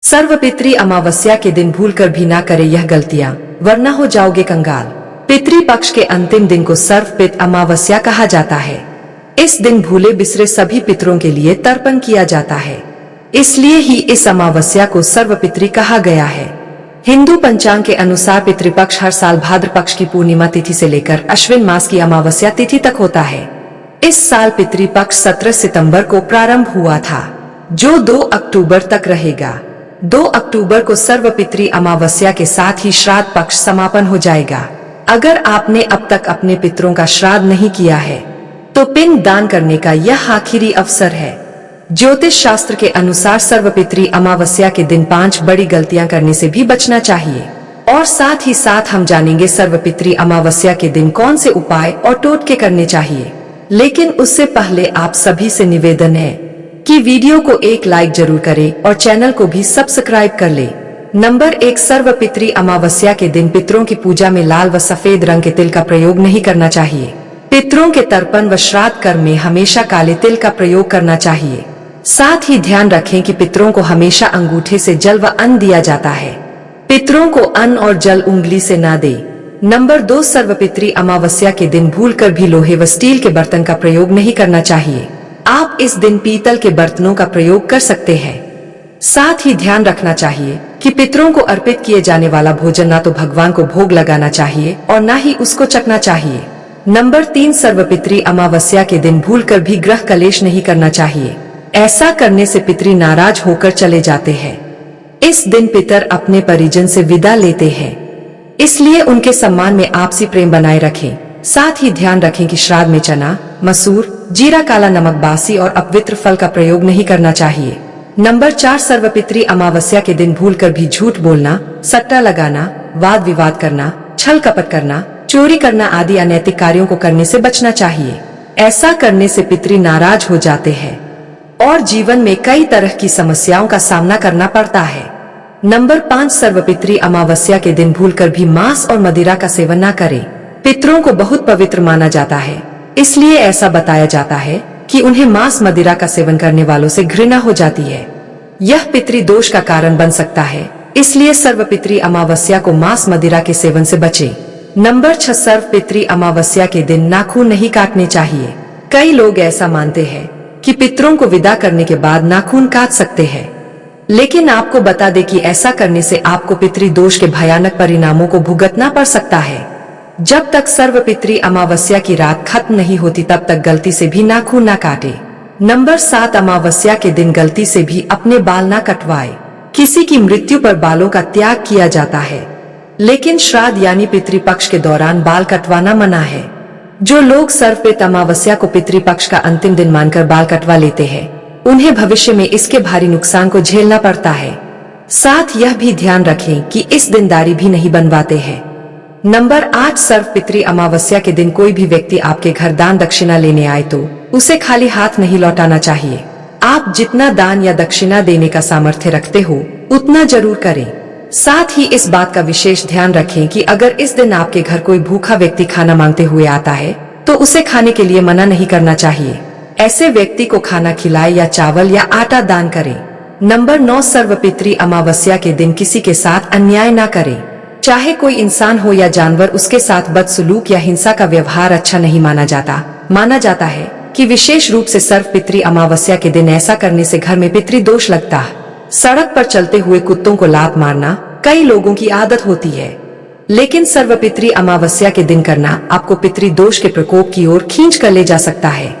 सर्वपितृ अमावस्या के दिन भूलकर भी ना करे यह गलतियां, वरना हो जाओगे कंगाल। पितृपक्ष के अंतिम दिन को सर्वपित अमावस्या कहा जाता है। इस दिन भूले बिसरे सभी पितरों के लिए तर्पण किया जाता है, इसलिए ही इस अमावस्या को सर्वपितृ कहा गया है। हिंदू पंचांग के अनुसार पितृपक्ष हर साल भाद्र पक्ष की पूर्णिमा तिथि से लेकर अश्विन मास की अमावस्या तिथि तक होता है। इस साल पितृपक्ष 17 सितंबर को प्रारंभ हुआ था, जो 2 अक्टूबर तक रहेगा। 2 अक्टूबर को सर्वपितृ अमावस्या के साथ ही श्राद्ध पक्ष समापन हो जाएगा। अगर आपने अब तक अपने पितरों का श्राद्ध नहीं किया है तो पिंड दान करने का यह आखिरी अवसर है। ज्योतिष शास्त्र के अनुसार सर्वपितृ अमावस्या के दिन 5 बड़ी गलतियां करने से भी बचना चाहिए, और साथ ही साथ हम जानेंगे सर्वपितृ अमावस्या के दिन कौन से उपाय और टोटके करने चाहिए। लेकिन उससे पहले आप सभी से निवेदन है कि वीडियो को एक लाइक जरूर करें और चैनल को भी सब्सक्राइब कर ले। नंबर 1, सर्वपितृ अमावस्या के दिन पितरों की पूजा में लाल व सफेद रंग के तिल का प्रयोग नहीं करना चाहिए। पितरों के तर्पण व श्राद्ध कर्म में हमेशा काले तिल का प्रयोग करना चाहिए। साथ ही ध्यान रखें कि पितरों को हमेशा अंगूठे से जल व अन्न दिया जाता है। पितरों को अन्न और जल उंगली से ना दे। नंबर 2, सर्वपितृ अमावस्या के दिन भूलकर भी लोहे व स्टील के बर्तन का प्रयोग नहीं करना चाहिए। आप इस दिन पीतल के बर्तनों का प्रयोग कर सकते हैं। साथ ही ध्यान रखना चाहिए कि पितरों को अर्पित किए जाने वाला भोजन ना तो भगवान को भोग लगाना चाहिए और ना ही उसको चखना चाहिए। नंबर 3, सर्वपितृ अमावस्या के दिन भूलकर भी गृह कलेश नहीं करना चाहिए। ऐसा करने से पितृ नाराज होकर चले जाते हैं। इस दिन पितर अपने परिजन से विदा लेते हैं, इसलिए उनके सम्मान में आपसी प्रेम बनाए रखें। साथ ही ध्यान रखें कि श्राद्ध में चना, मसूर, जीरा, काला नमक, बासी और अपवित्र फल का प्रयोग नहीं करना चाहिए। नंबर 4, सर्वपितृ अमावस्या के दिन भूलकर भी झूठ बोलना, सट्टा लगाना, वाद विवाद करना, छल कपट करना, चोरी करना आदि अनैतिक कार्यों को करने से बचना चाहिए। ऐसा करने से पितृ नाराज हो जाते हैं और जीवन में कई तरह की समस्याओं का सामना करना पड़ता है। नंबर 5, सर्वपितृ अमावस्या के दिन भूलकर भी मांस और मदिरा का सेवन न करें। पितरों को बहुत पवित्र माना जाता है, इसलिए ऐसा बताया जाता है कि उन्हें मांस मदिरा का सेवन करने वालों से घृणा हो जाती है। यह पितृ दोष का कारण बन सकता है, इसलिए सर्वपितृ अमावस्या को मांस मदिरा के सेवन से बचें। नंबर 6, सर्वपितृ अमावस्या के दिन नाखून नहीं काटने चाहिए। कई लोग ऐसा मानते हैं कि पितरों को विदा करने के बाद नाखून काट सकते हैं, लेकिन आपको बता दें कि ऐसा करने से आपको पितृ दोष के भयानक परिणामों को भुगतना पड़ सकता है। जब तक सर्वपितृ अमावस्या की रात खत्म नहीं होती तब तक गलती से भी नाखून न काटे। नंबर 7, अमावस्या के दिन गलती से भी अपने बाल न कटवाए। किसी की मृत्यु पर बालों का त्याग किया जाता है, लेकिन श्राद्ध यानी पितृपक्ष के दौरान बाल कटवाना मना है। जो लोग सर्वपित अमावस्या को पितृपक्ष का अंतिम दिन मानकर बाल कटवा लेते हैं, उन्हें भविष्य में इसके भारी नुकसान को झेलना पड़ता है। साथ यह भी ध्यान रखें कि इस दिन दाढ़ी भी नहीं बनवाते हैं। नंबर 8, सर्वपितृ अमावस्या के दिन कोई भी व्यक्ति आपके घर दान दक्षिणा लेने आए तो उसे खाली हाथ नहीं लौटाना चाहिए। आप जितना दान या दक्षिणा देने का सामर्थ्य रखते हो उतना जरूर करें। साथ ही इस बात का विशेष ध्यान रखें कि अगर इस दिन आपके घर कोई भूखा व्यक्ति खाना मांगते हुए आता है तो उसे खाने के लिए मना नहीं करना चाहिए। ऐसे व्यक्ति को खाना खिलाए या चावल या आटा दान करें। नंबर 9, सर्वपितृ अमावस्या के दिन किसी के साथ अन्याय ना करें। चाहे कोई इंसान हो या जानवर, उसके साथ बदसलूक या हिंसा का व्यवहार अच्छा नहीं माना जाता। माना जाता है कि विशेष रूप से सर्वपितृ अमावस्या के दिन ऐसा करने से घर में पितृ दोष लगता है। सड़क पर चलते हुए कुत्तों को लात मारना कई लोगों की आदत होती है, लेकिन सर्वपितृ अमावस्या के दिन करना आपको पितृ दोष के प्रकोप की ओर खींच कर ले जा सकता है।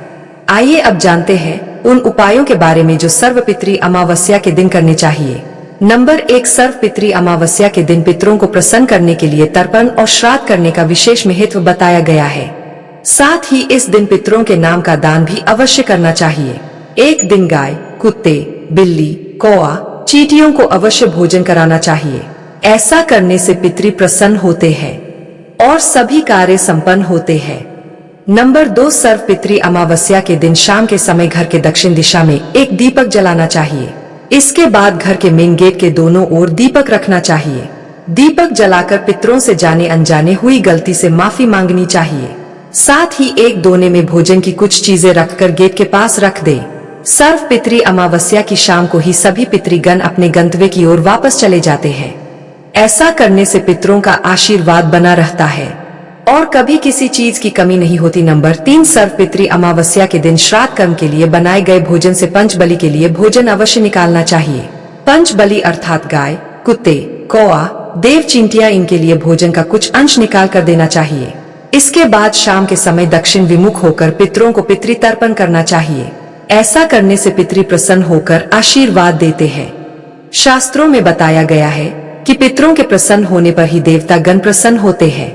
आइए अब जानते हैं उन उपायों के बारे में जो सर्वपितृ अमावस्या के दिन करने चाहिए। नंबर 1, सर्वपितृ अमावस्या के दिन पितरों को प्रसन्न करने के लिए तर्पण और श्राद्ध करने का विशेष महत्व बताया गया है। साथ ही इस दिन पितरों के नाम का दान भी अवश्य करना चाहिए। एक दिन गाय, कुत्ते, बिल्ली, कौआ, चींटियों को अवश्य भोजन कराना चाहिए। ऐसा करने से पितृ प्रसन्न होते हैं और सभी कार्य संपन्न होते हैं। नंबर 2, सर्वपितृ अमावस्या के दिन शाम के समय घर के दक्षिण दिशा में एक दीपक जलाना चाहिए। इसके बाद घर के मेन गेट के दोनों ओर दीपक रखना चाहिए। दीपक जलाकर पितरों से जाने अनजाने हुई गलती से माफी मांगनी चाहिए। साथ ही एक दोने में भोजन की कुछ चीजें रखकर गेट के पास रख दे। सर्व पितृ अमावस्या की शाम को ही सभी पितृगण अपने गंतव्य की ओर वापस चले जाते हैं। ऐसा करने से पितरों का आशीर्वाद बना रहता है और कभी किसी चीज की कमी नहीं होती। नंबर 3, सर्व पितृ अमावस्या के दिन श्राद्ध कर्म के लिए बनाए गए भोजन से पंचबलि के लिए भोजन अवश्य निकालना चाहिए। पंचबलि अर्थात गाय, कुत्ते, कौआ, देव, चींटियां, इनके लिए भोजन का कुछ अंश निकाल कर देना चाहिए। इसके बाद शाम के समय दक्षिण विमुख होकर पितरों को पितृ तर्पण करना चाहिए। ऐसा करने से पितृ प्रसन्न होकर आशीर्वाद देते हैं। शास्त्रों में बताया गया है कि पितरों के प्रसन्न होने पर ही देवता गण प्रसन्न होते हैं।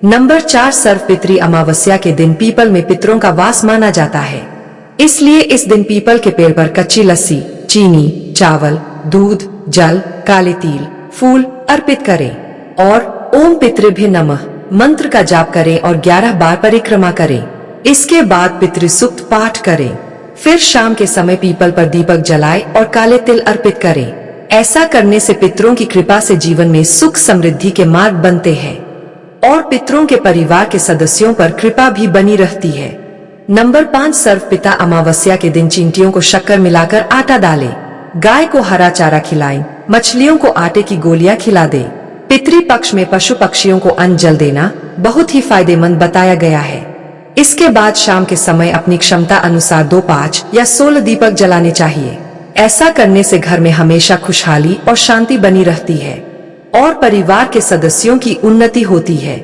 नंबर 4, सर्व पितृ अमावस्या के दिन पीपल में पितरों का वास माना जाता है। इसलिए इस दिन पीपल के पेड़ पर कच्ची लस्सी, चीनी, चावल, दूध, जल, काले तिल, फूल अर्पित करें और ओम पितृभ्य नमः मंत्र का जाप करें और 11 बार परिक्रमा करें। इसके बाद पितृसूक्त पाठ करें। फिर शाम के समय पीपल पर दीपक जलाएं और काले तिल अर्पित करें। ऐसा करने से पितरों की कृपा से जीवन में सुख समृद्धि के मार्ग बनते हैं और पितरों के परिवार के सदस्यों पर कृपा भी बनी रहती है। नंबर 5, सर्व पिता अमावस्या के दिन चींटियों को शक्कर मिलाकर आटा डालें, गाय को हरा चारा खिलाएं, मछलियों को आटे की गोलियां खिला दें। पितृ पक्ष में पशु पक्षियों को अन्न जल देना बहुत ही फायदेमंद बताया गया है। इसके बाद शाम के समय अपनी क्षमता अनुसार 2, 5 या 16 दीपक जलाने चाहिए। ऐसा करने से घर में हमेशा खुशहाली और शांति बनी रहती है और परिवार के सदस्यों की उन्नति होती है।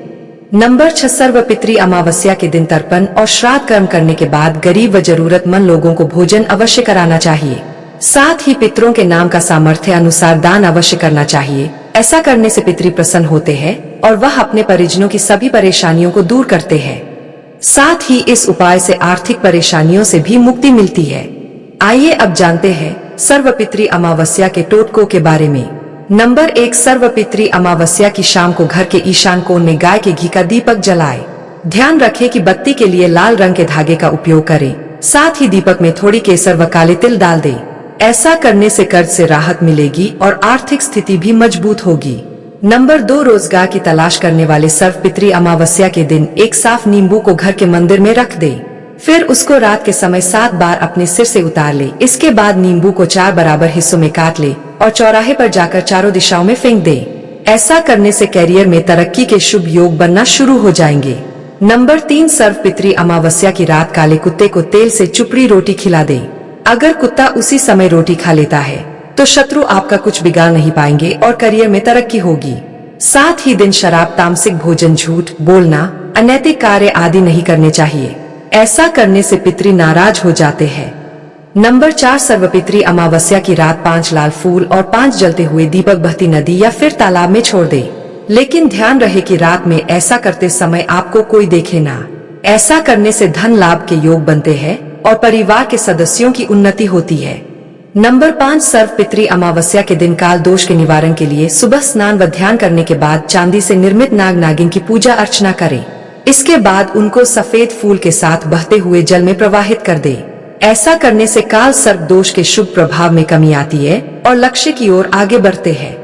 नंबर 6, सर्व पितृ अमावस्या के दिन तर्पण और श्राद्ध कर्म करने के बाद गरीब व जरूरतमंद लोगों को भोजन अवश्य कराना चाहिए। साथ ही पितरों के नाम का सामर्थ्य अनुसार दान अवश्य करना चाहिए। ऐसा करने से पितृ प्रसन्न होते हैं और वह अपने परिजनों की सभी परेशानियों को दूर करते हैं। साथ ही इस उपाय से आर्थिक परेशानियों से भी मुक्ति मिलती है। आइए अब जानते हैं सर्व पितृ अमावस्या के टोटकों के बारे में। नंबर 1, सर्व पितृ अमावस्या की शाम को घर के ईशान कोण में गाय के घी का दीपक जलाएं। ध्यान रखें कि बत्ती के लिए लाल रंग के धागे का उपयोग करें। साथ ही दीपक में थोड़ी केसर व काले तिल डाल दें। ऐसा करने से कर्ज से राहत मिलेगी और आर्थिक स्थिति भी मजबूत होगी। नंबर 2, रोजगार की तलाश करने वाले सर्व पितृ अमावस्या के दिन एक साफ नींबू को घर के मंदिर में रख दें। फिर उसको रात के समय 7 बार अपने सिर से उतार ले। इसके बाद नींबू को 4 बराबर हिस्सों में काट ले और चौराहे पर जाकर चारों दिशाओं में फेंक दे। ऐसा करने से कैरियर में तरक्की के शुभ योग बनना शुरू हो जाएंगे। नंबर 3, सर्व पितृ अमावस्या की रात काले कुत्ते को तेल से चुपड़ी रोटी खिला दे। अगर कुत्ता उसी समय रोटी खा लेता है तो शत्रु आपका कुछ बिगाड़ नहीं पाएंगे और करियर में तरक्की होगी। साथ ही दिन शराब, तामसिक भोजन, झूठ बोलना, अनैतिक कार्य आदि नहीं करने चाहिए। ऐसा करने से पितृ नाराज हो जाते हैं। नंबर 4, सर्व पितृ अमावस्या की रात 5 लाल फूल और 5 जलते हुए दीपक बहती नदी या फिर तालाब में छोड़ दे। लेकिन ध्यान रहे कि रात में ऐसा करते समय आपको कोई देखे ना। ऐसा करने से धन लाभ के योग बनते हैं और परिवार के सदस्यों की उन्नति होती है। नंबर 5, सर्व पितृ अमावस्या के दिन काल दोष के निवारण के लिए सुबह स्नान व ध्यान करने के बाद चांदी से निर्मित नाग नागिन की पूजा अर्चना करें। इसके बाद उनको सफेद फूल के साथ बहते हुए जल में प्रवाहित कर दे। ऐसा करने से काल सर्प दोष के शुभ प्रभाव में कमी आती है और लक्ष्य की ओर आगे बढ़ते हैं।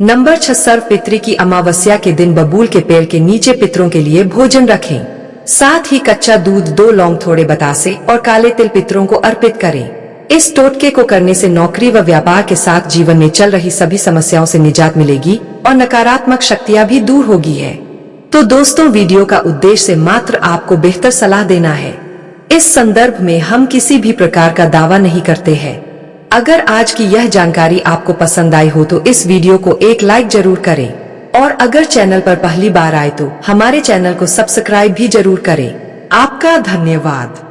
नंबर 6, सर्व पितृ की अमावस्या के दिन बबूल के पेड़ के नीचे पितरों के लिए भोजन रखें। साथ ही कच्चा दूध, 2 लौंग, थोड़े बतासे और काले तिल पितरों को अर्पित करें। इस टोटके को करने से नौकरी व व्यापार के साथ जीवन में चल रही सभी समस्याओं से निजात मिलेगी और नकारात्मक शक्तियां भी दूर होगी है। तो दोस्तों, वीडियो का उद्देश्य से मात्र आपको बेहतर सलाह देना है। इस संदर्भ में हम किसी भी प्रकार का दावा नहीं करते हैं। अगर आज की यह जानकारी आपको पसंद आई हो तो इस वीडियो को एक लाइक जरूर करें और अगर चैनल पर पहली बार आए तो हमारे चैनल को सब्सक्राइब भी जरूर करें। आपका धन्यवाद।